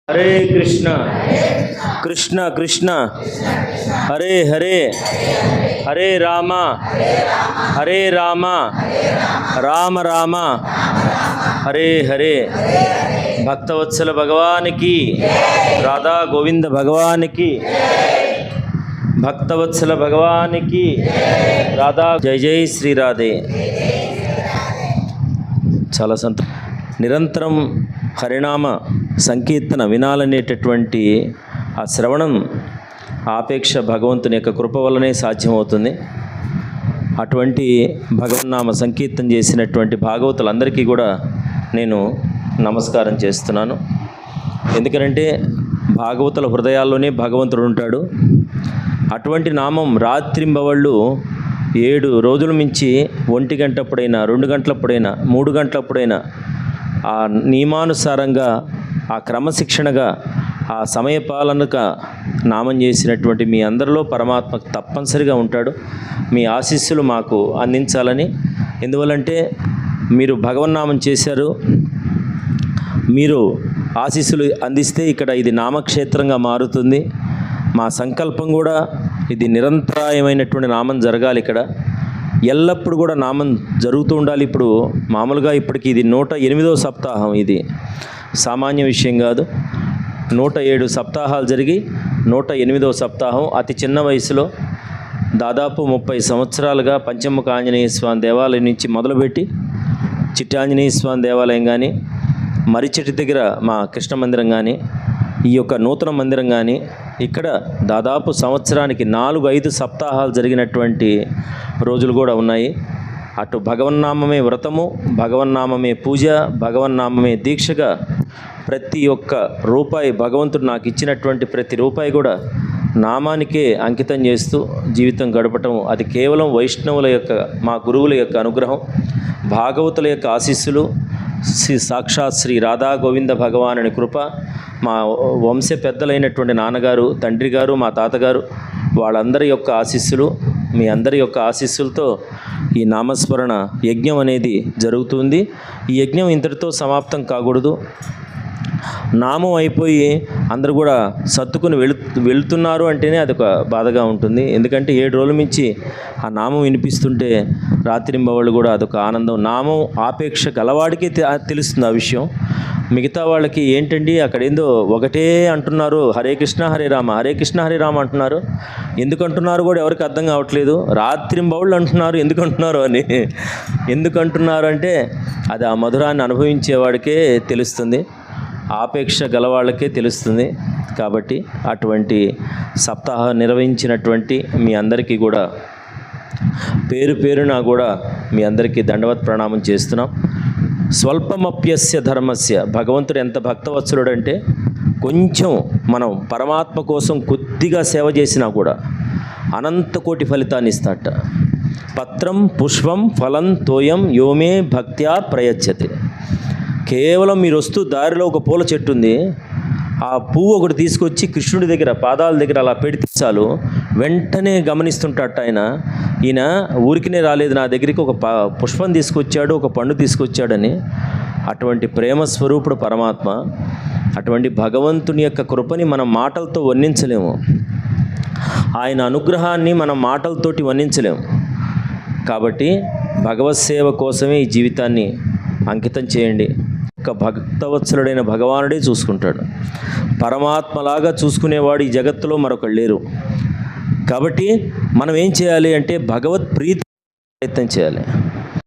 హరే కృష్ణ కృష్ణ కృష్ణ హరే హరే హరే రామ హరే రామ రామ రామ హరే హరే. భక్తవత్సల భగవానికి, రాధా గోవింద భగవానికి, భక్తవత్సల భగవానికి రాధా. జై జై శ్రీ రాధే. చాలా నిరంతరం హరినామ సంకీర్తన వినాలనేటటువంటి ఆ శ్రవణం ఆపేక్ష భగవంతుని యొక్క కృప వల్లనే సాధ్యమవుతుంది. అటువంటి భగవన్నామ సంకీర్తన చేసినటువంటి భాగవతులందరికీ కూడా నేను నమస్కారం చేస్తున్నాను. ఎందుకనంటే భాగవతుల హృదయాల్లోనే భగవంతుడు ఉంటాడు. అటువంటి నామం రాత్రింబవళ్ళు 7 రోజుల మించి 1 గంటప్పుడైనా 2 గంటలప్పుడైనా 3 గంటలప్పుడైనా ఆ నియమానుసారంగా ఆ క్రమశిక్షణగా ఆ సమయపాలనగా నామం చేసినటువంటి మీ అందరిలో పరమాత్మ తప్పనిసరిగా ఉంటాడు. మీ ఆశీస్సులు మాకు అందించాలని. ఎందువల్లంటే మీరు భగవన్నామం చేశారు, మీరు ఆశీస్సులు అందిస్తే ఇక్కడ ఇది నామక్షేత్రంగా మారుతుంది. మా సంకల్పం కూడా ఇది నిరంతరాయమైనటువంటి నామం జరగాలి. ఇక్కడ ఎల్లప్పుడూ కూడా నామం జరుగుతూ ఉండాలి. ఇప్పుడు మామూలుగా ఇప్పటికి ఇది 108వ సప్తాహం. ఇది సామాన్య విషయం కాదు. 107 సప్తాహాలు జరిగి 108వ సప్తాహం. అతి చిన్న వయసులో దాదాపు 30 సంవత్సరాలుగా పంచముఖ ఆంజనేయ స్వామి దేవాలయం నుంచి మొదలుపెట్టి చిట్టి ఆంజనేయ స్వామి దేవాలయం కానీ, మరిచెట్టు దగ్గర మా కృష్ణ మందిరం కానీ, ఈ యొక్క నూతన మందిరం కానీ, ఇక్కడ దాదాపు సంవత్సరానికి 4-5 సప్తాహాలు జరిగినటువంటి రోజులు కూడా ఉన్నాయి. అటు భగవన్నామమే వ్రతము, భగవన్నామమే పూజ, భగవన్నామమే దీక్షగా ప్రతి ఒక్క రూపాయి భగవంతుడు నాకు ఇచ్చినటువంటి ప్రతి రూపాయి కూడా నామానికే అంకితం చేస్తూ జీవితం గడపటం, అది కేవలం వైష్ణవుల యొక్క, మా గురువుల యొక్క అనుగ్రహం, భాగవతుల యొక్క ఆశీస్సులు, సాక్షాత్ శ్రీ రాధా గోవింద భగవానుని కృప, మా వంశ పెద్దలైనటువంటి నాన్నగారు, తండ్రి గారు, మా తాతగారు, వాళ్ళందరి యొక్క ఆశీస్సులు, మీ అందరి యొక్క ఆశీస్సులతో ఈ నామస్మరణ యజ్ఞం అనేది జరుగుతుంది. ఈ యజ్ఞం ఇంతటితో సమాప్తం కాకూడదు. నామం అయిపోయి అందరూ కూడా సర్దుకుని వెళుతున్నారు అంటేనే అదొక బాధగా ఉంటుంది. ఎందుకంటే 7 రోజుల మించి ఆ నామం వినిపిస్తుంటే రాత్రింబవళ్ళు కూడా అదొక ఆనందం. నామం ఆపేక్ష గలవాడికి తెలుస్తుంది ఆ విషయం. మిగతా వాళ్ళకి ఏంటండి అక్కడ ఏందో ఒకటే అంటున్నారు, హరే కృష్ణ హరే రామ, హరే కృష్ణ హరే రామ అంటున్నారు. ఎందుకు అంటున్నారు కూడా ఎవరికి అర్థం కావట్లేదు. రాత్రింబవళ్ళు అంటున్నారు, ఎందుకు అంటున్నారు అని. ఎందుకు అంటున్నారు అంటే అది ఆ మధురాన్ని అనుభవించేవాడికే తెలుస్తుంది, ఆపేక్ష గలవాళ్ళకే తెలుస్తుంది. కాబట్టి అటువంటి సప్తాహం నిర్వహించినటువంటి మీ అందరికీ కూడా పేరు పేరున కూడా మీ అందరికీ దండవత్ ప్రణామం చేస్తున్నాం. స్వల్పమప్యస్య ధర్మస్య, భగవంతుడు ఎంత భక్తవత్సలుడు అంటే కొంచెం మనం పరమాత్మ కోసం కొద్దిగా సేవ చేసినా కూడా అనంత కోటి ఫలితాన్ని ఇస్తాట. పత్రం పుష్పం ఫలం తోయం యోమే భక్త్యా ప్రయచ్చతి. కేవలం మీరు వస్తూ దారిలో ఒక పూల చెట్టు ఉంది, ఆ పువ్వు ఒకటి తీసుకొచ్చి కృష్ణుడి దగ్గర పాదాల దగ్గర అలా పెడితే చాలు వెంటనే గమనిస్తుంటాట ఆయన, ఈయన ఊరికినే రాలేదు నా దగ్గరికి, ఒక పుష్పం తీసుకొచ్చాడు, ఒక పండు తీసుకొచ్చాడని. అటువంటి ప్రేమ స్వరూపుడు పరమాత్మ. అటువంటి భగవంతుని యొక్క కృపని మనం మాటలతో వర్ణించలేము, ఆయన అనుగ్రహాన్ని మనం మాటలతోటి వర్ణించలేము. కాబట్టి భగవత్ సేవ కోసమే ఈ జీవితాన్ని అంకితం చేయండి. ఒక భక్తవత్సలుడైన భగవానుడే చూసుకుంటాడు. పరమాత్మలాగా చూసుకునేవాడు ఈ జగత్తులో మరొకరు లేరు. కాబట్టి మనం ఏం చేయాలి అంటే భగవత్ ప్రీతి ప్రయత్నం చేయాలి.